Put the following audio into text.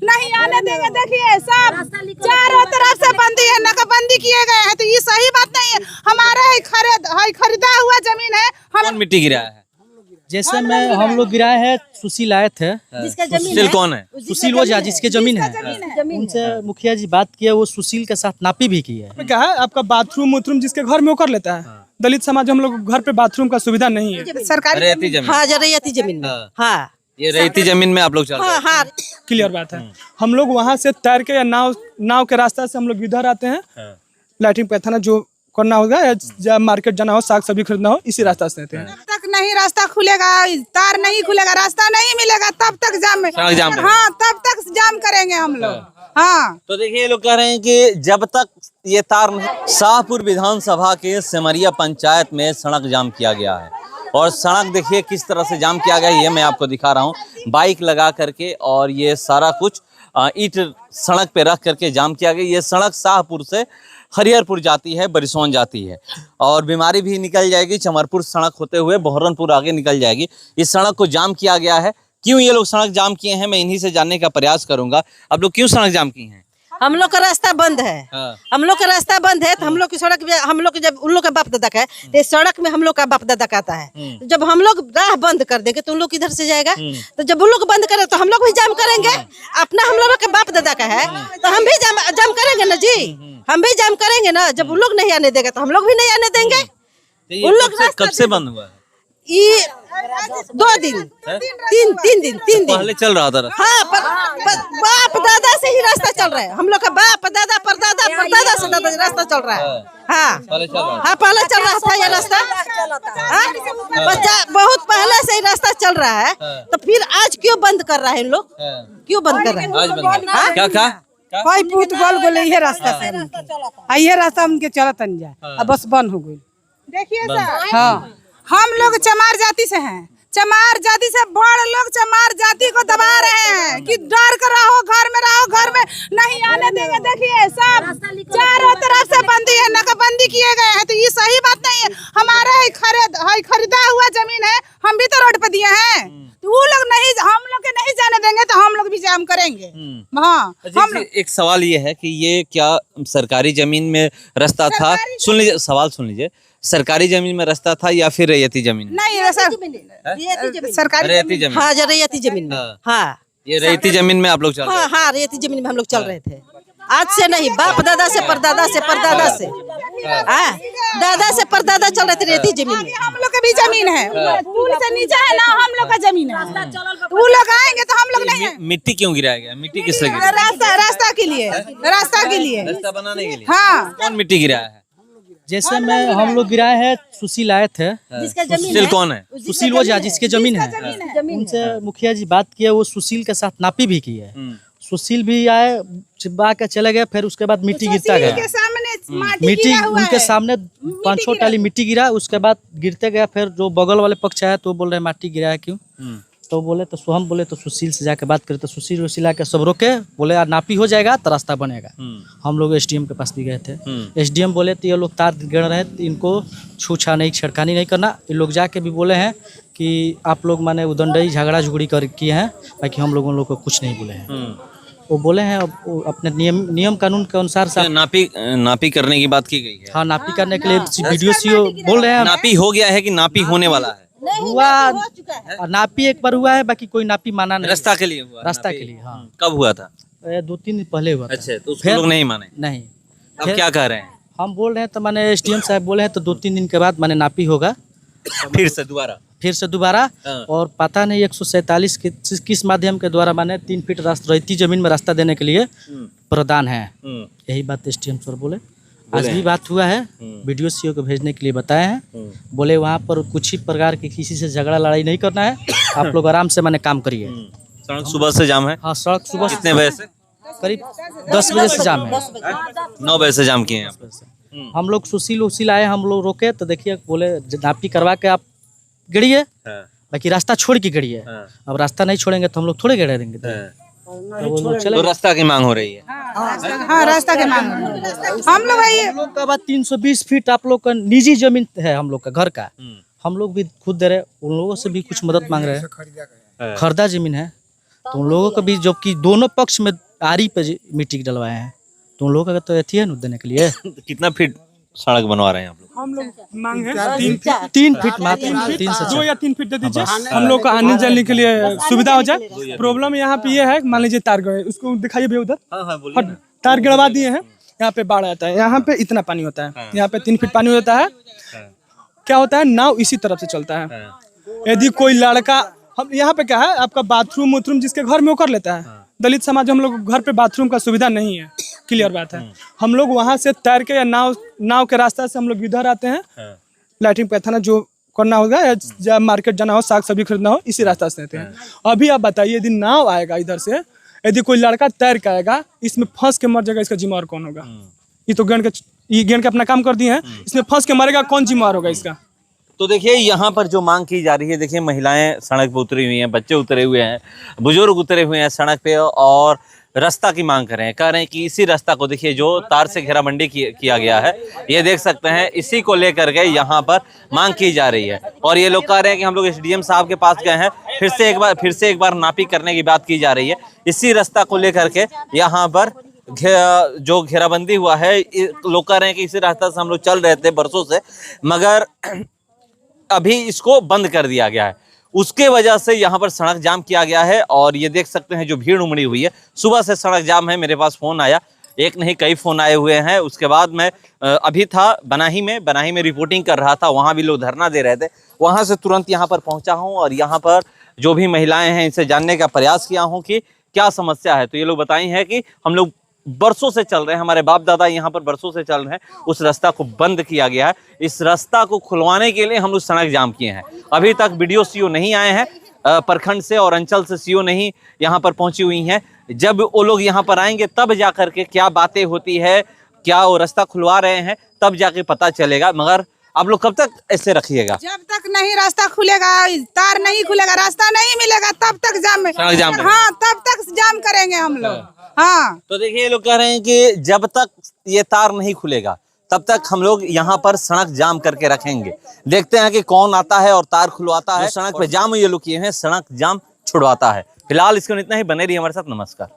नहीं आने देंगे। देखिए सब चारों तरफ से बंदी है, नाकाबंदी किए गए हैं, तो ये सही बात नहीं है। हमारे खरीदा हुआ जमीन है। कौन मिट्टी गिराया है? जैसे में हम लोग गिराए हैं, सुशील आए थे। सुशील कौन है? सुशील वो जिसके जमीन है, उनसे मुखिया जी बात किया, वो सुशील के साथ नापी भी की है। क्या है आपका बाथरूम जिसके घर में वो कर लेता है। दलित समाज हम लोग घर पे बाथरूम का सुविधा नहीं है। सरकारी रैयती जमीन। हाँ रैयती जमीन में। हाँ ये रैयती जमीन में आप लोग चल रहे हैं। हाँ क्लियर बात है। हम लोग वहाँ से तैर के या नाव के रास्ता से हम लोग इधर आते हैं। लाइटिंग पैथाना जो करना होगा या मार्केट जाना हो, साग सब्जी खरीदना हो, इसी रास्ता से आते हैं। जब तक नहीं रास्ता खुलेगा, तार नहीं खुलेगा, रास्ता नहीं मिलेगा, तब तक जाम। हाँ तब तक जाम करेंगे हम लोग। हाँ तो देखिए ये लोग कह रहे हैं कि जब तक ये तार नहीं। शाहपुर विधानसभा के सिमरिया पंचायत में सड़क जाम किया गया है और सड़क देखिए किस तरह से जाम किया गया है, ये मैं आपको दिखा रहा हूँ बाइक लगा करके। और ये सारा कुछ ईंट सड़क पे रख करके जाम किया गया। ये सड़क शाहपुर से हरिहरपुर जाती है, बरिसोन जाती है और बीमारी भी निकल जाएगी। चमरपुर सड़क होते हुए बहरनपुर आगे निकल जाएगी। इस सड़क को जाम किया गया है। क्यों ये लोग सड़क जाम किए हैं, मैं इन्हीं से जानने का प्रयास करूंगा। अब लोग क्यों सड़क जाम किए हैं? हम लोग का रास्ता बंद है। हम लोग का रास्ता बंद है तो हम लोग की सड़क हम लोग जब उन लोग का बाप दादा का है तो सड़क में हम लोग का बाप दादा का आता है। जब हम लोग राह बंद कर देंगे तो उन लोग किधर से जाएगा? तो जब उन लोग बंद करे तो हम लोग भी जाम करेंगे। अपना हम लोग के बाप दादा का है तो हम भी जाम करेंगे ना जी। हम भी जाम करेंगे ना। जब उन लोग नहीं आने देगा तो हम लोग भी नहीं आने देंगे। उन लोग कब से बंद हुआ है? ये 2 दिन 3 दिन पहले चल रहा था। हाँ बाप दादा से ही रास्ता चल रहा है। हम लोग का बाप दादा परदादा से दादा रास्ता चल रहा है। हाँ पहले चल रहा था ये रास्ता। बहुत पहले से ही रास्ता चल रहा है तो फिर आज क्यों बंद कर रहा है इन लोग? क्यों बंद कर रहे हैं? क्या कोई पूत गोल गोले ये रास्ता से ये रास्ता उनके चलत नहीं जाए, अब बस बंद हो गई। देखिए सर, हाँ हम लोग चमार जाति से हैं। चमार जाति से बड़ लोग चमार जाति को दबा रहे हैं कि डर कर रहो, घर में नहीं आने देंगे। देखिए सब चारों तरफ से बंदी है, नाकाबंदी किए गए हैं, तो ये सही बात नहीं है। हमारे खरीदा हुआ जमीन है, हम भी तो रोड पे दिए हैं, तो वो लोग नहीं, हम लोग के नहीं जाने देंगे तो हम लोग भी जाम करेंगे। हाँ हम एक सवाल ये है कि ये क्या सरकारी जमीन में रास्ता था? सुन लीजिए, सवाल सुन लीजिए। सरकारी जमीन में रास्ता था या फिर रैयती जमीन? नहीं सरकारी रैयती जमीन। हाँ रैयती जमीन में। हाँ ये रैयती जमीन में आप लोग चल रहे हैं? हाँ रैयती जमीन में हम लोग चल रहे थे। आज से नहीं, बाप दादा से परदादा से दादा से परदादा चल रहे थे रैयती जमीन में। हम लोग का भी जमीन है, पुल से नीचे है ना, हम लोग का जमीन है। वो लोग आएंगे तो हम लोग नहीं। मिट्टी क्यों गिराया गया? मिट्टी किस लिए गिराया? रास्ता के लिए, रास्ता बनाने के लिए। हाँ कौन मिट्टी गिराया है? जैसे में हम लोग गिराए हैं, सुशील आए थे। सुशील कौन है? सुशील वो जिसके जमीन है, उनसे मुखिया जी बात किया, वो सुशील के साथ नापी भी की है। सुशील भी आए, चिपा के चले गए, फिर उसके बाद मिट्टी गिरता गया। मिट्टी उनके सामने 5-6 टाली मिट्टी गिरा, उसके बाद गिरते गया। फिर जो बगल वाले पक्ष आया तो बोल रहे माटी गिरा है क्यों? तो बोले तो हम बोले तो सुशील से जाके बात करे तो सुशील आके सब रोके, बोले यार नापी हो जाएगा तो रास्ता बनेगा। हम लोग एसडीएम के पास भी गए थे। एसडीएम बोले तो ये लोग तार गिर रहे हैं, इनको छूछा नहीं, छेड़खानी नहीं करना। ये लोग जाके भी बोले हैं कि आप लोग माने उदंडई झगड़ा झुगड़ी कर किए हैं, बाकी हम लोग को कुछ नहीं बोले हैं। वो बोले हैं अपने नियम कानून के अनुसार से नापी करने की बात की गई है। हाँ नापी करने के लिए वीडियो सीओ बोल रहे हैं। नापी हो गया है कि नापी होने वाला है? हुआ नापी एक बार हुआ है, बाकी कोई नापी माना नहीं। रास्ता के लिए हुआ? रास्ता के लिए हाँ। कब हुआ था? 2-3 दिन पहले हुआ था। अच्छा, तो उसको लोग नहीं माने? नहीं। अब क्या कह रहे हैं? हम बोल रहे हैं तो माने एसडीएम साहब बोले हैं तो 2-3 दिन के बाद माने नापी होगा फिर से दोबारा। और पता नहीं 147 किस माध्यम के द्वारा माने 3 फीट रैयती जमीन में रास्ता देने के लिए प्रदान है। यही बात एसडीएम सर बोले। आज भी बात हुआ है, वीडियो सीओ को भेजने के लिए बताए हैं। बोले वहाँ पर कुछ ही प्रकार की किसी से झगड़ा लड़ाई नहीं करना है, आप लोग आराम से माने काम करिए। सड़क सुबह से जाम है? हाँ सड़क सुबह कितने बजे से? करीब 10 बजे से जाम है। 9 बजे से जाम किए हैं। हम लोग सुशील आए, हम लोग रोके तो देखिए बोले नापी करवा के आप गिरिए, बाकी रास्ता छोड़ के गिरिए। अब रास्ता नहीं छोड़ेंगे तो हम लोग थोड़े गिरा देंगे। तो रास्ता की मांग हो रही है? हाँ रास्ता की मांग। हम लोग का बाद 320 फीट आप लोग का निजी जमीन है, हम लोग का घर का, हम लोग भी खुद दे रहे, उन लोगों से भी कुछ मदद मांग रहे हैं। खरीदा जमीन है, तो उन लोगों को भी जो कि दोनों पक्ष में आरी पे मिट्टी डलवाए हैं, तो उन लोगों का तो अथी है न देने के लिए। कितना फीट सड़क बनवा रहे हैं आप लोग? हम लोग मांगे 3 फीट मात्र, 3 से 2 या 3 फीट दे दीजिए, हम लोग को आने जाने के लिए सुविधा हो जाए। प्रॉब्लम यहाँ पे ये है, मान लीजिए तार गए, उसको दिखाइए भैया उधर। हाँ बोलिए। तार गिरवा दिए हैं, यहाँ पे बाढ़ आता है, यहाँ पे इतना पानी होता है, यहाँ पे 3 फीट पानी होता है। क्या होता है, नाव इसी तरफ से चलता है। यदि कोई लड़का, हम यहाँ पे क्या है, आपका बाथरूम वाथरूम जिसके घर में वो कर लेता है। दलित समाज हम लोग घर पे बाथरूम का सुविधा नहीं है, क्लियर बात है। हम लोग वहाँ से तैर के या नाव के रास्ता से हम लोग इधर आते हैं, लैट्रिन पैखाना जो करना होगा या मार्केट जाना हो, साग सब्जी खरीदना हो, इसी रास्ता से आते हैं। अभी आप बताइए, यदि नाव आएगा इधर से, यदि कोई लड़का तैर के आएगा, इसमें फंस के मर जाएगा, इसका जिम्मेवार कौन होगा? ये तो गेंद के अपना काम कर दिए हैं, इसमें फंस के मरेगा, कौन जिम्मेवार होगा इसका? तो देखिए यहाँ पर जो मांग की जा रही है, देखिए महिलाएं सड़क पे उतरी हुई हैं, बच्चे उतरे हुए हैं, बुजुर्ग उतरे हुए हैं सड़क पे और रास्ता की मांग कर रहे हैं। कह रहे हैं कि इसी रास्ता को देखिए जो तार से घेराबंदी किया गया है, ये देख सकते हैं, इसी को लेकर के यहाँ पर मांग की जा रही है। और ये लोग कह रहे हैं कि हम लोग एसडीएम साहब के पास गए हैं, फिर से एक बार नापी करने की बात की जा रही है। इसी रास्ता को लेकर के यहाँ पर जो घेराबंदी हुआ है, लोग कह रहे हैं कि इसी रास्ता से हम लोग चल रहे थे बरसों से, मगर अभी इसको बंद कर दिया गया है। उसके वजह से यहाँ पर सड़क जाम किया गया है। और ये देख सकते हैं जो भीड़ उमड़ी हुई है, सुबह से सड़क जाम है। मेरे पास फ़ोन आया, एक नहीं कई फ़ोन आए हुए हैं। उसके बाद मैं अभी था बनाही में रिपोर्टिंग कर रहा था, वहाँ भी लोग धरना दे रहे थे। वहाँ से तुरंत यहाँ पर पहुँचा हूँ और यहाँ पर जो भी महिलाएं हैं, इनसे जानने का प्रयास किया हूँ कि क्या समस्या है। तो ये लोग बताई हैं कि हम लोग बरसों से चल रहे हैं, हमारे बाप दादा यहाँ पर बरसों से चल रहे हैं, उस रास्ता को बंद किया गया है। इस रास्ता को खुलवाने के लिए हम लोग सड़क जाम किए हैं। अभी तक बीडीओ सीओ नहीं आए हैं, प्रखंड से और अंचल से सीओ नहीं यहाँ पर पहुंची हुई हैं। जब वो लोग यहाँ पर आएंगे तब जा करके क्या बातें होती है, क्या वो रास्ता खुलवा रहे हैं, तब जाके पता चलेगा। मगर आप लोग कब तक ऐसे रखिएगा? जब तक नहीं रास्ता खुलेगा, तार नहीं खुलेगा, रास्ता नहीं मिलेगा, तब तक जाम। हाँ, तब तक जाम करेंगे हम लोग। हाँ, तो देखिए ये लोग कह रहे हैं कि जब तक ये तार नहीं खुलेगा तब तक हम लोग यहाँ पर सड़क जाम करके रखेंगे। देखते हैं कि कौन आता है और तार खुलवाता है। सड़क पे जाम ये लोग किए हैं, सड़क जाम छुड़वाता है। फिलहाल इसको इतना ही, बने रहिए हमारे साथ। नमस्कार।